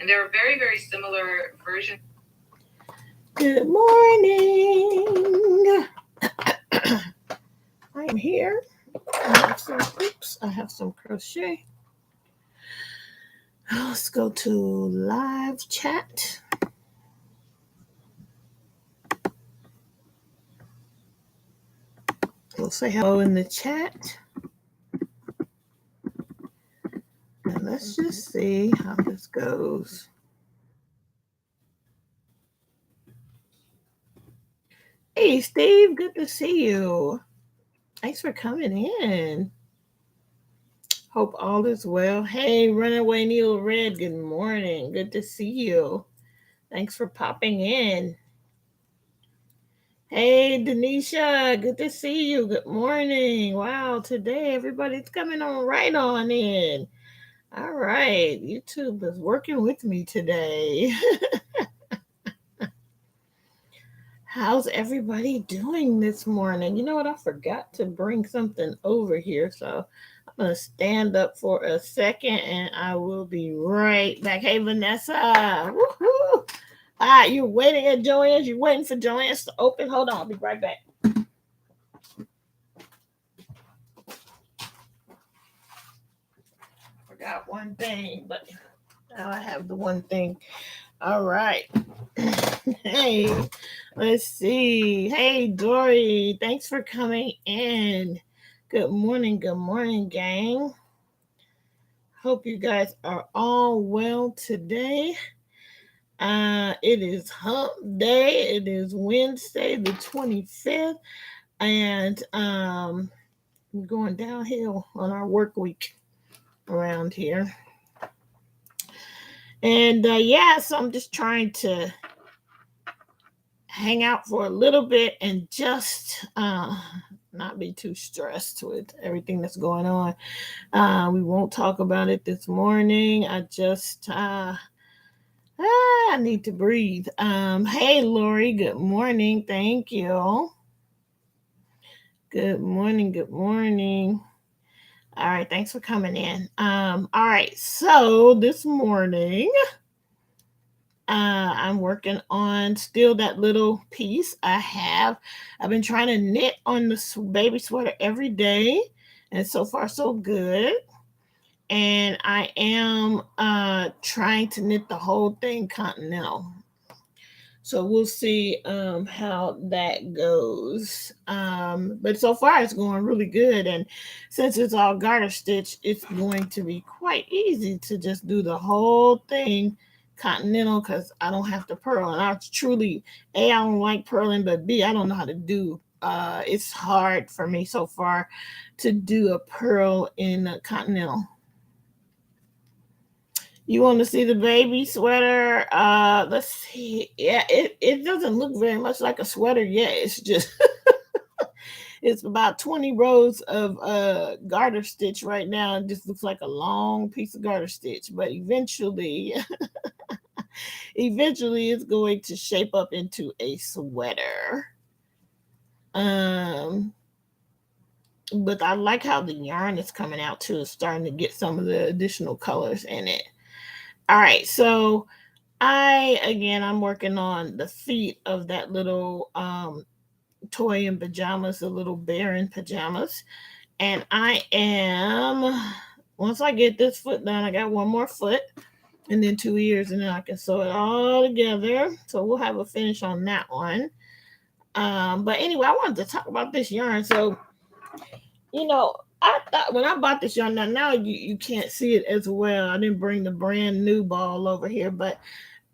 And there are very, very similar versions. Good morning. I am here. I have some crochet. Let's go to live chat. We'll say hello in the chat. And let's just see how this goes. Hey, Steve, good to see you. Thanks for coming in. Hope all is well. Hey, Runaway Needle Red, good morning. Good to see you. Thanks for popping in. Hey, Denisha, good to see you. Good morning. Wow, today everybody's coming on right on in. All right, YouTube is working with me today. How's everybody doing this morning? You know what? I forgot to bring something over here, so I'm going to stand up for a second and I will be right back. Hey, Vanessa. Woohoo! You're waiting at Joanne's. You're waiting for Joanne's to open. Hold on, I'll be right back. Forgot one thing, but now I have the one thing. All right. Hey, let's see. Hey, Dory. Thanks for coming in. Good morning, gang. Hope you guys are all well today. It is hump day. It is Wednesday, the 25th, and we're going downhill on our work week around here. And so I'm just trying to hang out for a little bit and just not be too stressed with everything that's going on. We won't talk about it this morning. I just I need to breathe. Hey, Lori, good morning. Thank you. Good morning. Good morning. All right, thanks for coming in. All right, so this morning I'm working on still that little piece I've been trying to knit on the baby sweater every day, and so far so good. And I am trying to knit the whole thing continental. So we'll see how that goes. But so far it's going really good. And since it's all garter stitch, it's going to be quite easy to just do the whole thing continental because I don't have to purl. And I truly, A, I don't like purling, but B, I don't know how to do. It's hard for me so far to do a purl in a continental. You want to see the baby sweater? Let's see. Yeah, it doesn't look very much like a sweater yet. It's just it's about 20 rows of garter stitch right now. It just looks like a long piece of garter stitch, but eventually it's going to shape up into a sweater. But I like how the yarn is coming out too. It's starting to get some of the additional colors in it. All right, so I'm working on the feet of that little toy in pajamas, the little bear in pajamas. And once I get this foot done, I got one more foot and then 2 ears, and then I can sew it all together. So we'll have a finish on that one. But anyway, I wanted to talk about this yarn. So, I thought when I bought this yarn, now you can't see it as well. I didn't bring the brand new ball over here, but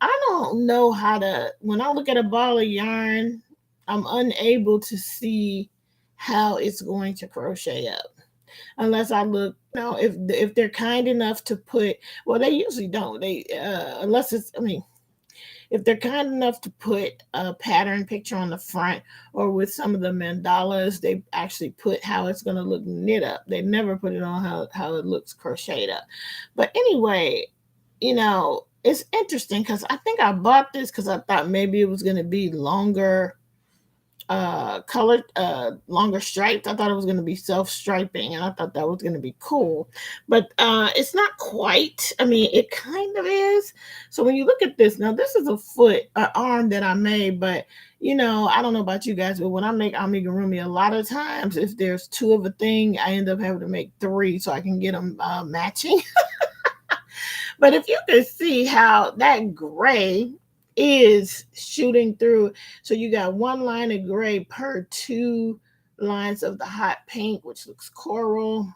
I don't know how to, when I look at a ball of yarn, I'm unable to see how it's going to crochet up. Unless I look, if they're kind enough to put, well, they usually don't. If they're kind enough to put a pattern picture on the front, or with some of the mandalas, they actually put how it's going to look knit up. They never put it on how it looks crocheted up. But anyway, it's interesting because I think I bought this because I thought maybe it was going to be longer colored longer stripes. I thought it was going to be self-striping, and I thought that was going to be cool, but it's not quite. I mean, it kind of is. So when you look at this now, this is a foot arm that I made, but I don't know about you guys, but when I make amigurumi, a lot of times if there's two of a thing, I end up having to make three so I can get them matching. But if you can see how that gray is shooting through, so you got one line of gray per two lines of the hot pink, which looks coral.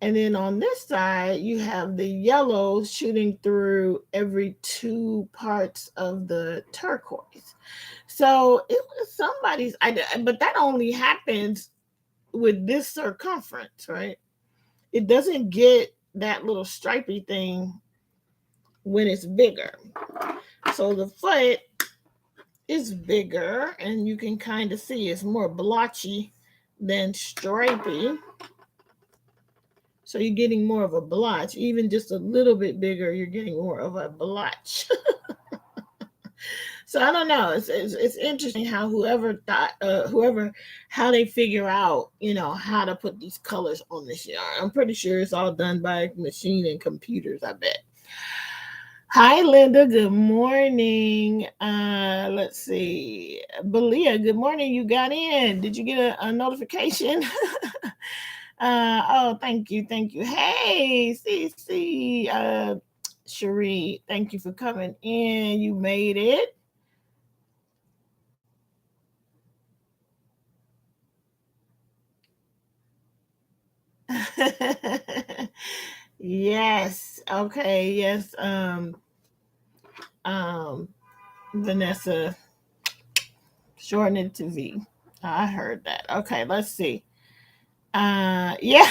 And then on this side, you have the yellow shooting through every two parts of the turquoise. So it was somebody's idea, but that only happens with this circumference, right? It doesn't get that little stripy thing when it's bigger. So the foot is bigger, and you can kind of see it's more blotchy than stripy. So you're getting more of a blotch. Even just a little bit bigger, you're getting more of a blotch. So I don't know. It's interesting how whoever thought how they figure out how to put these colors on this yarn. I'm pretty sure it's all done by machine and computers. I bet. Hi, Linda. Good morning. Let's see. Belia, good morning. You got in. Did you get a notification? Oh, thank you. Thank you. Hey, CC, Cherie, thank you for coming in. You made it. Yes. Okay. Yes. Um, Vanessa, shorten it to V. I heard that. Okay. Let's see. Yeah,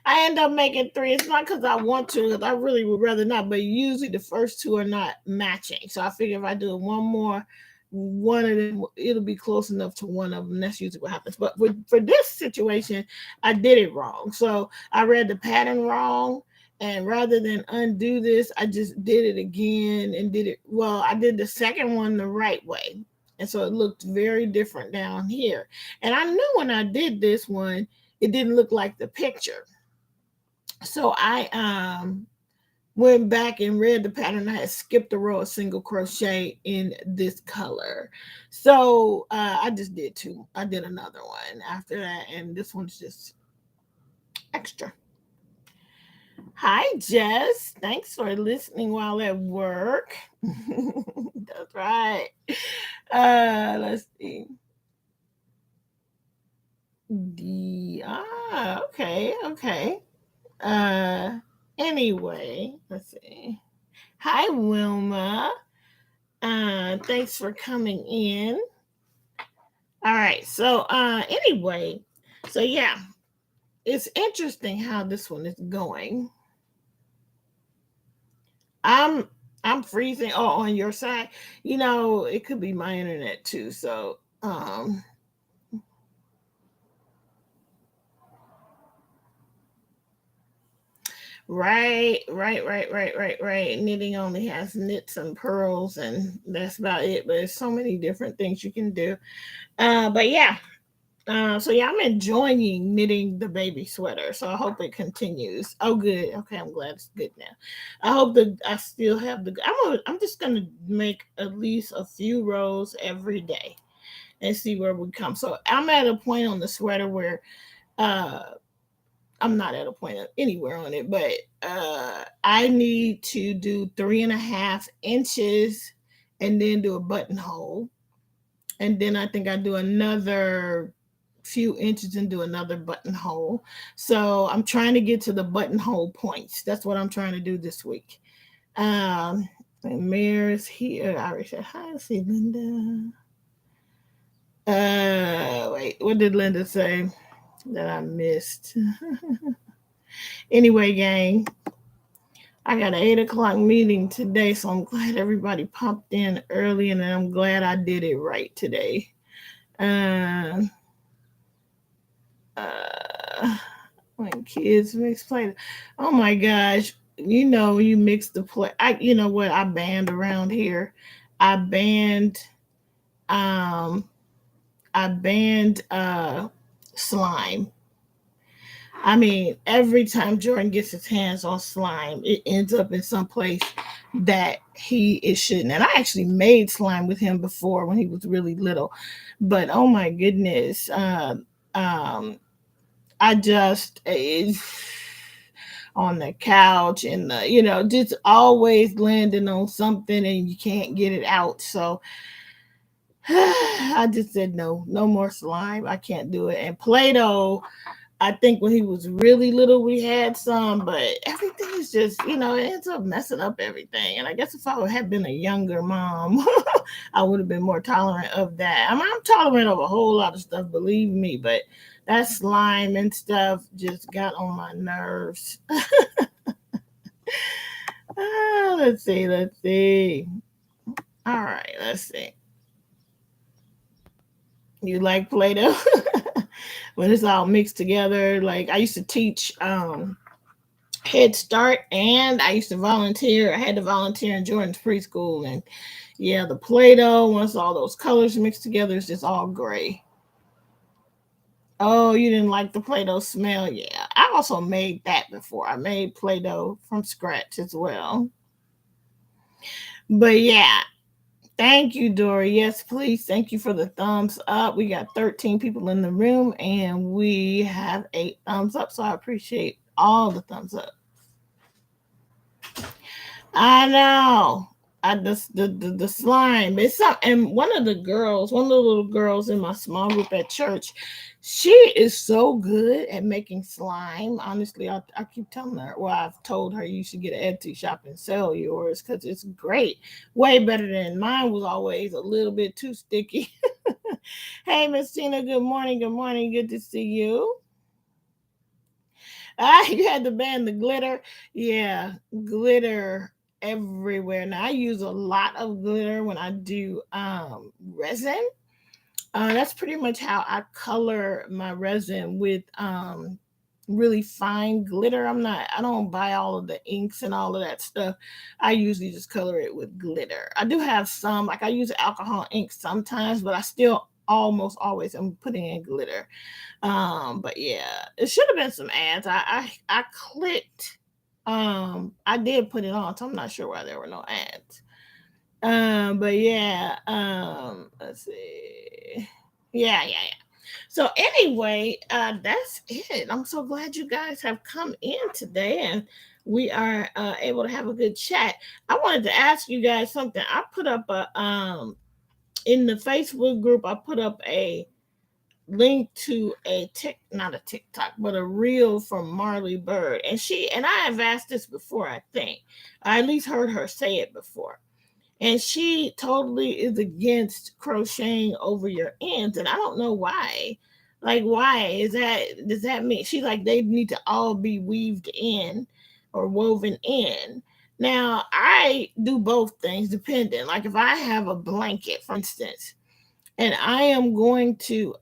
I end up making three. It's not because I want to, because I really would rather not, but usually the first two are not matching. So I figure if I do one more, one of them, it'll be close enough to one of them. That's usually what happens. But for this situation, I did it wrong. So I read the pattern wrong. And rather than undo this, I just did it again and did it. Well, I did the second one the right way. And so it looked very different down here. And I knew when I did this one, it didn't look like the picture. So I went back and read the pattern. I had skipped a row of single crochet in this color. So I just did two. I did another one after that, and this one's just extra. Hi, Jess. Thanks for listening while at work. That's right. Let's see. Okay. Anyway, let's see. Hi, Wilma. Thanks for coming in. All right. So anyway, so yeah, it's interesting how this one is going. I'm freezing. Oh, on your side, it could be my internet too. So right. Knitting only has knits and pearls, and that's about it. But there's so many different things you can do. But yeah. So yeah, I'm enjoying knitting the baby sweater. So I hope it continues. Oh, good. Okay, I'm glad it's good now. I hope that I still have the. I'm just gonna make at least a few rows every day and see where we come. So I'm at a point on the sweater where uh I'm not at a point anywhere on it, but I need to do 3.5 inches and then do a buttonhole. And then I think I do another few inches and do another buttonhole. So I'm trying to get to the buttonhole points. That's what I'm trying to do this week. And Mayor's here. I already said hi, see Linda. Wait, what did Linda say that I missed? Anyway, gang, I got an 8 o'clock meeting today, so I'm glad everybody popped in early, and I'm glad I did it right today. When kids mix play, oh my gosh, you mix the play. You know what? I banned around here. I banned I banned slime. I mean, every time Jordan gets his hands on slime, it ends up in some place that it shouldn't. And I actually made slime with him before when he was really little, but oh my goodness, um, I just on the couch and just always landing on something and you can't get it out. So I just said no, no more slime. I can't do it. And Play-Doh, I think when he was really little, we had some, but everything is just, it ends up messing up everything. And I guess if I would have been a younger mom, I would have been more tolerant of that. I mean, I'm tolerant of a whole lot of stuff, believe me, but that slime and stuff just got on my nerves. Let's see, let's see. All right, let's see. You like Play-Doh? When it's all mixed together. Like I used to teach Head Start, and I used to volunteer. I had to volunteer in Jordan's preschool, and yeah, the Play-Doh, once all those colors mixed together, it's just all gray. Oh, you didn't like the Play-Doh smell? Yeah, I also made that before. I made Play-Doh from scratch as well. But yeah, thank you, Dory. Yes, please. Thank you for the thumbs up. We got 13 people in the room and we have 8 thumbs up. So I appreciate all the thumbs up. I know. The slime. It's some, and one of the little girls in my small group at church, she is so good at making slime. Honestly, I keep telling her, well, I've told her you should get an Etsy shop and sell yours because it's great. Way better than mine was always a little bit too sticky. Hey, Miss Tina, good morning. Good morning. Good to see you. You had to ban the glitter. Yeah, glitter everywhere. Now I use a lot of glitter when I do resin. That's pretty much how I color my resin with really fine glitter. I don't buy all of the inks and all of that stuff. I usually just color it with glitter. I do have some, like I use alcohol ink sometimes, but I still almost always am putting in glitter. But yeah, it should have been some ads. I clicked. I did put it on, so I'm not sure why there were no ads. But yeah, let's see. Yeah. So anyway, that's it. I'm so glad you guys have come in today and we are able to have a good chat. I wanted to ask you guys something. I put up a in the Facebook group, I put up a link to not a TikTok, but a reel from Marley Bird. And I have asked this before, I think. I at least heard her say it before. And she totally is against crocheting over your ends. And I don't know why. Like, why does that mean she's like they need to all be weaved in or woven in? Now, I do both things depending. Like, if I have a blanket, for instance, and I am going to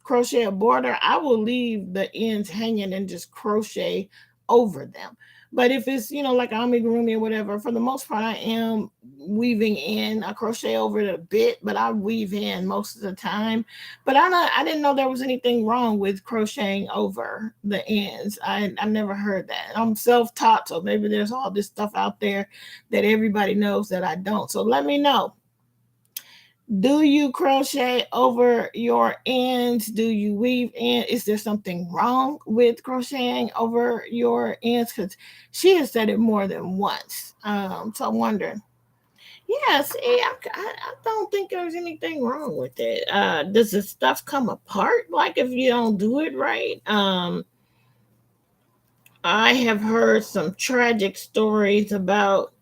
crochet a border, I will leave the ends hanging and just crochet over them. But if it's, like amigurumi or whatever, for the most part, I am weaving in. I crochet over it a bit, but I weave in most of the time. But I didn't know there was anything wrong with crocheting over the ends. I never heard that. I'm self-taught, so maybe there's all this stuff out there that everybody knows that I don't. So let me know. Do you crochet over your ends? Do you weave in? Is there something wrong with crocheting over your ends? Because she has said it more than once. So I'm wondering. Yeah, see, I don't think there's anything wrong with it. Does the stuff come apart like if you don't do it right? I have heard some tragic stories about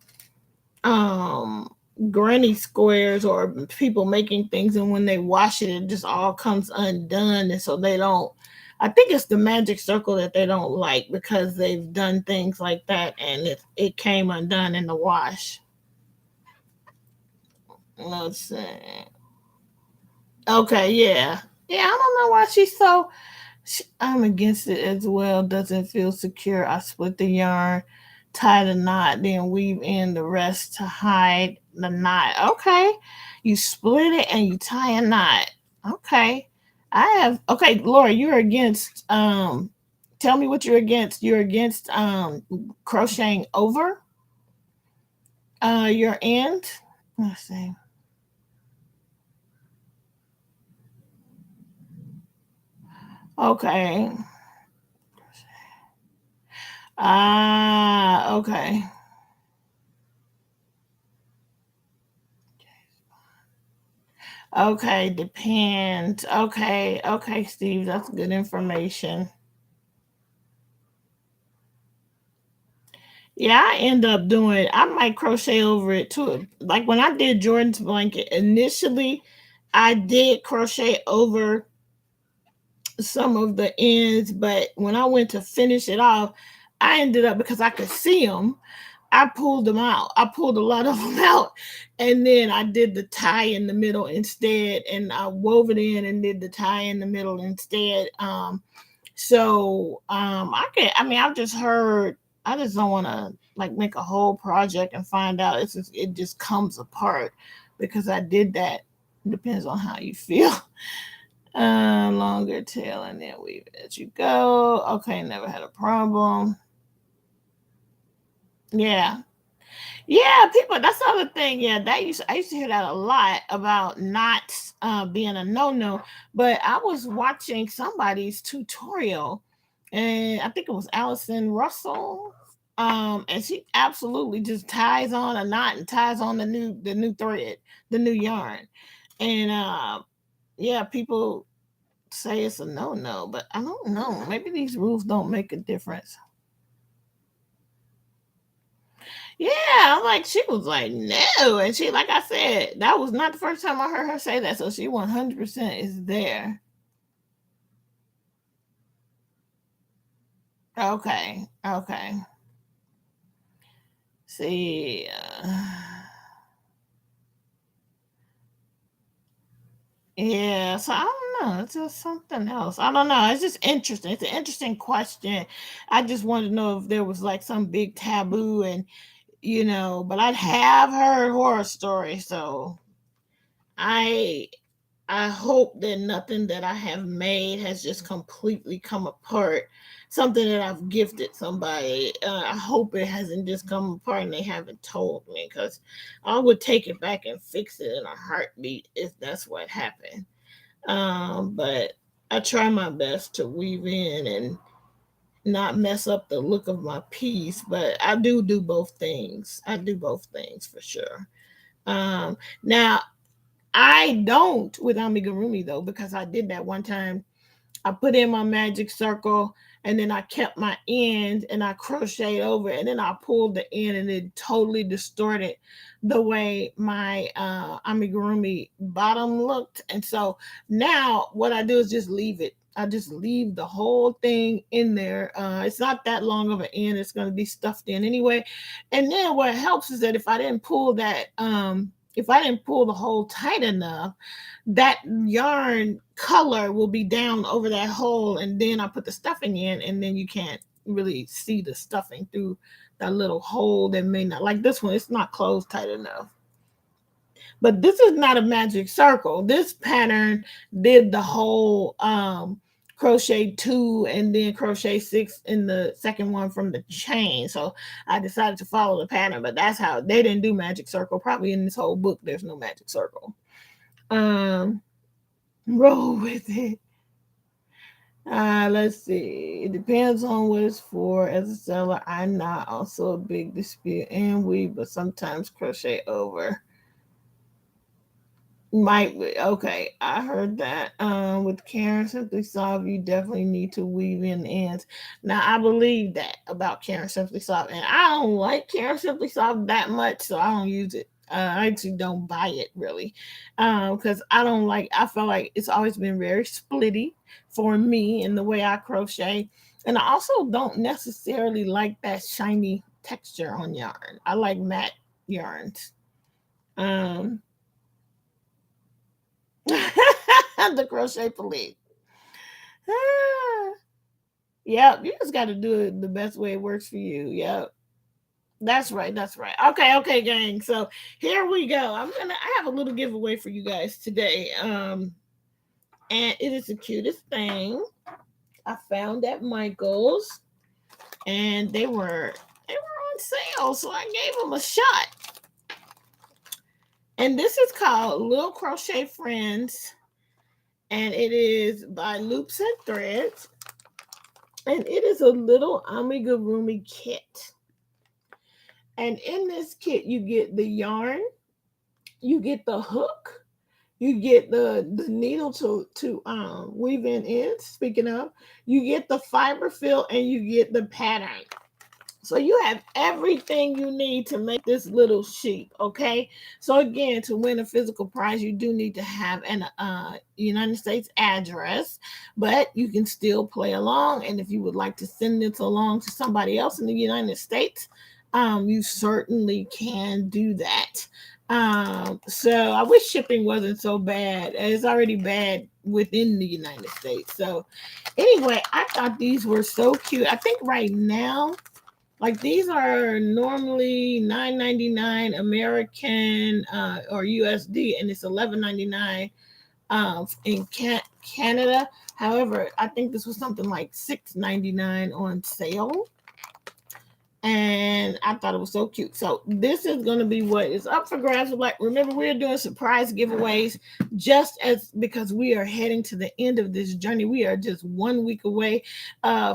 um granny squares or people making things, and when they wash it it just all comes undone, and so they don't. I think it's the magic circle that they don't like because they've done things like that and it came undone in the wash. Let's see. Okay, yeah, I don't know why she's so I'm against it as well. Doesn't feel secure. I split the yarn, tie the knot, then weave in the rest to hide the knot. Okay. You split it and you tie a knot. Okay. I have okay, Laura, you're against tell me what you're against. You're against crocheting over your end. Let's see. Okay. Ah, okay. Okay, depends. Okay, okay, Steve, that's good information. Yeah, I end up doing, I might crochet over it too. Like when I did Jordan's blanket, initially I did crochet over some of the ends, but when I went to finish it off, I ended up because I could see them. I pulled them out. I pulled a lot of them out, and then I did the tie in the middle instead, and I wove it in and did the tie in the middle instead. I can. I mean, I've just heard. I just don't want to like make a whole project and find out it just comes apart because I did that. Depends on how you feel. Longer tail and then weave it as you go. Okay, never had a problem. Yeah. Yeah, people, that's the other thing. Yeah, I used to hear that a lot about knots being a no-no. But I was watching somebody's tutorial and I think it was Allison Russell. And she absolutely just ties on a knot and ties on the new thread, the new yarn. And yeah, people say it's a no-no, but I don't know. Maybe these rules don't make a difference. Yeah, I'm like, she was like, no. And she, like I said, that was not the first time I heard her say that. So she 100% is there. Okay. Okay. See. Yeah. So I don't know. It's just something else. I don't know. It's just interesting. It's an interesting question. I just wanted to know if there was like some big taboo and, but I have heard horror stories. So I I hope that nothing that I have made has just completely come apart. Something that I've gifted somebody. I hope it hasn't just come apart and they haven't told me because I would take it back and fix it in a heartbeat if that's what happened. But I try my best to weave in and not mess up the look of my piece. But I do both things. I do both things for sure. Now I don't with amigurumi though, because I did that one time. I put in my magic circle and then I kept my end and I crocheted over it and then I pulled the end and it totally distorted the way my amigurumi bottom looked. And so now what I do is just leave it. I just leave the whole thing in there. It's not that long of an end. It's going to be stuffed in anyway. And then what helps is that if I didn't pull the hole tight enough, that yarn color will be down over that hole, and then I put the stuffing in, and then you can't really see the stuffing through that little hole that may not like this one. It's not closed tight enough. But this is not a magic circle. This pattern did the whole crochet 2 and then crochet 6 in the second one from the chain. So I decided to follow the pattern, but that's how they didn't do magic circle. Probably in this whole book there's no magic circle. Um Roll with it. Let's see. It depends on what it's for. As a seller, I'm not also a big dispute and weave, but sometimes crochet over. Might be. Okay, I heard that. With Karen Simply Soft, you definitely need to weave in ends. Now, I believe that about Karen Simply Soft, and I don't like Karen Simply Soft that much, so I don't use it. I actually don't buy it really, because I don't like. I feel like it's always been very splitty for me in the way I crochet, and I also don't necessarily like that shiny texture on yarn. I like matte yarns. Um, the crochet police. Ah, yep, you just got to do it the best way it works for you. Yep, that's right. That's right. Okay, okay, gang. So here we go. I have a little giveaway for you guys today. And it is the cutest thing. I found at Michael's, and they were on sale, so I gave them a shot. And this is called Little Crochet Friends, and it is by Loops and Threads, and it is a little amigurumi kit. And in this kit, you get the yarn, you get the hook, you get the needle to weave in ends. Speaking of, you get the fiber fill and you get the pattern. So you have everything you need to make this little sheep, okay? So again, to win a physical prize, you do need to have an United States address, but you can still play along. And if you would like to send this along to somebody else in the United States, you certainly can do that. So I wish shipping wasn't so bad. It's already bad within the United States. So anyway, I thought these were so cute. I think right now, like these are normally $9.99 American or USD, and it's $11.99 in Canada. However, I think this was something like $6.99 on sale, and I thought it was so cute. So this is going to be what is up for grabs. Like, remember, we're doing surprise giveaways just as because we are heading to the end of this journey. We are just 1 week away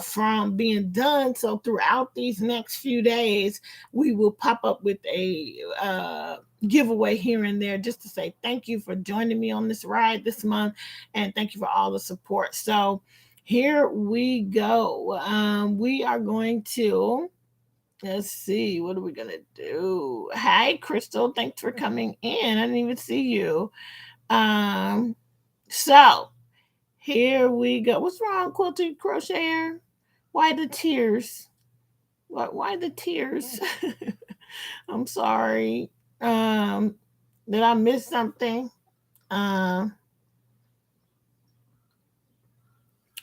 from being done. So throughout these next few days, we will pop up with a giveaway here and there just to say thank you for joining me on this ride this month, and thank you for all the support. So here we go. We are going to. Let's see, what are we gonna do? Hi, Crystal. Thanks for coming in. I didn't even see you. Um, so here we go. What's wrong, quilted crocheter? Why the tears? Why the tears? I'm sorry. Um, did I miss something? Um,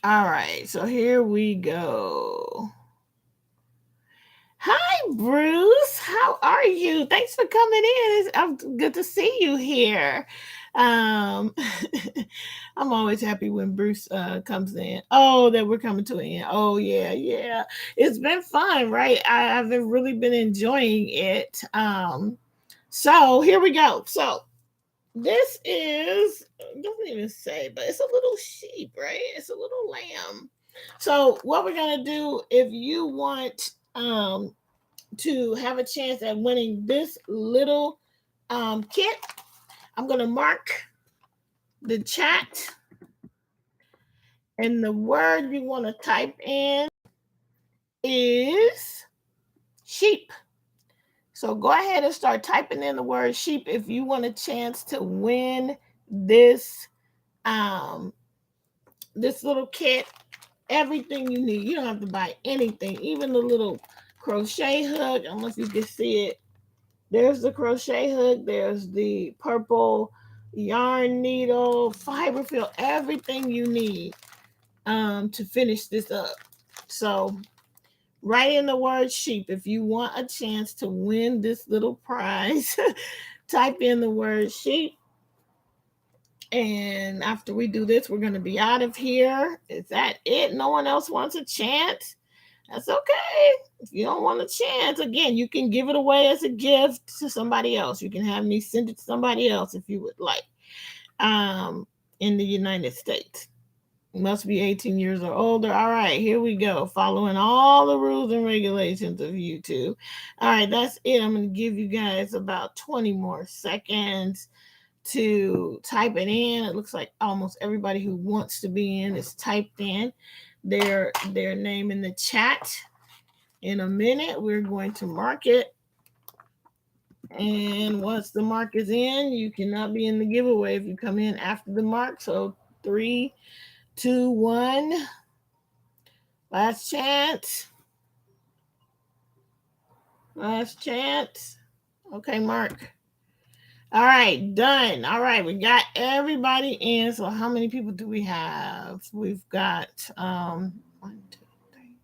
all right, so here we go. Hi, Bruce. How are you? Thanks for coming in. I'm good to see you here. Um, I'm always happy when Bruce comes in. Oh, that we're coming to an end. Oh, yeah, yeah. It's been fun, right? I've really been enjoying it. So here we go. So this is, it doesn't even say, but it's a little sheep, right? It's a little lamb. So what we're gonna do, if you want to have a chance at winning this little kit, I'm gonna mark the chat, and the word you want to type in is sheep. So go ahead and start typing in the word sheep if you want a chance to win this um this little kit. Everything you need. You don't have to buy anything, even the little crochet hook. I don't know if you can see it. There's the crochet hook. There's the purple yarn needle, fiber fill, everything you need to finish this up. So write in the word sheep if you want a chance to win this little prize. Type in the word sheep. And after we do this, we're going to be out of here. Is that it? No one else wants a chance? That's okay. If you don't want a chance, again, you can give it away as a gift to somebody else. You can have me send it to somebody else if you would like. In the United States. You must be 18 years or older. All right, here we go. Following all the rules and regulations of YouTube. All right, that's it. I'm going to give you guys about 20 more seconds to type it in. It looks like almost everybody who wants to be in is typed in their name in the chat. In a minute, we're going to mark it. And once the mark is in, you cannot be in the giveaway if you come in after the mark. So 3, 2, 1. Last chance. Last chance. Okay, Mark. All right, done. All right, we got everybody in. So how many people do we have? We've got 1, 2, 3,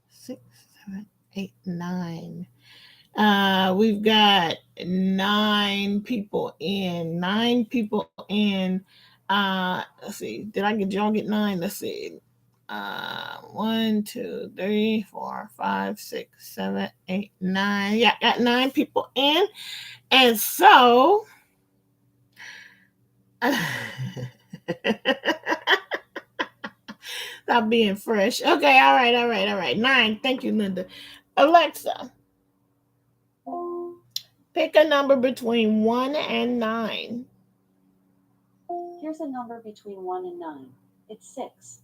6, 7, 8, 9. We've got 9 people in. 9 people in. Let's see. Did I get y'all get 9? Let's see. 1, 2, 3, 4, 5, 6, 7, 8, 9. Yeah, got 9 people in. And so stop being fresh. Okay, all right. 9. Thank you, Linda. Alexa, pick a number between 1 and 9. Here's a number between 1 and 9. It's 6.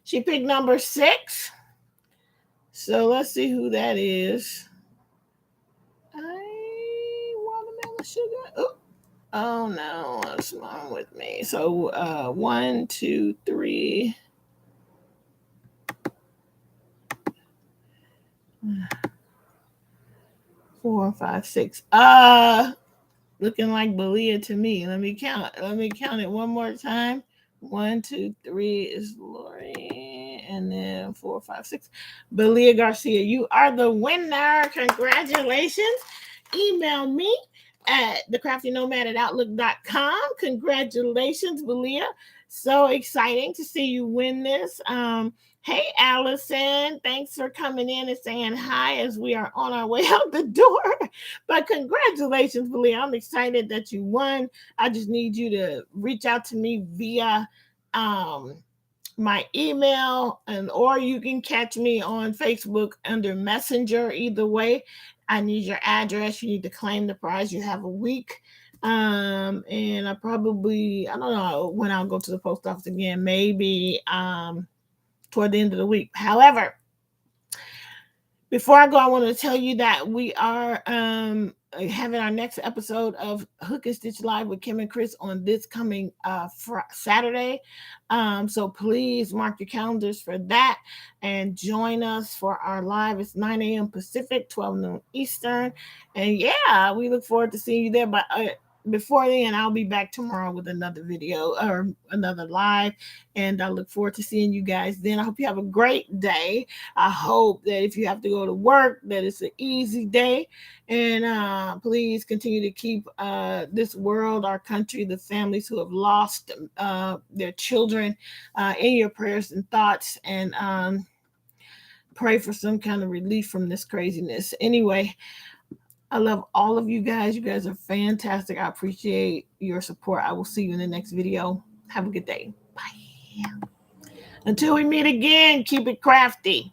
She picked number 6. So let's see who that is. Watermelon sugar. Oh no, what's wrong with me? So 1, 2, 3. 4, 5, 6. Looking like Belia to me. Let me count it one more time. 1, 2, 3 is Lori, and then 4, 5, 6. Belia Garcia, you are the winner. Congratulations. Email me at thecraftynomad@outlook.com. Congratulations, Belia. So exciting to see you win this. Hey, Allison, thanks for coming in and saying hi as we are on our way out the door. But congratulations, Belia. I'm excited that you won. I just need you to reach out to me via my email, or you can catch me on Facebook under Messenger. Either way, I need your address. You need to claim the prize. You have a week. And I don't know when I'll go to the post office again. Maybe toward the end of the week. However, before I go, I want to tell you that we are having our next episode of Hook and Stitch Live with Kim and Chris on this coming Saturday. So please mark your calendars for that and join us for our live. It's 9 a.m. Pacific, 12 noon Eastern. And yeah, we look forward to seeing you there. But before then, I'll be back tomorrow with another video or another live. And I look forward to seeing you guys then. I hope you have a great day. I hope that if you have to go to work, that it's an easy day. And please continue to keep this world, our country, the families who have lost their children in your prayers and thoughts. And pray for some kind of relief from this craziness. Anyway, I love all of you guys. You guys are fantastic. I appreciate your support. I will see you in the next video. Have a good day. Bye. Until we meet again, keep it crafty.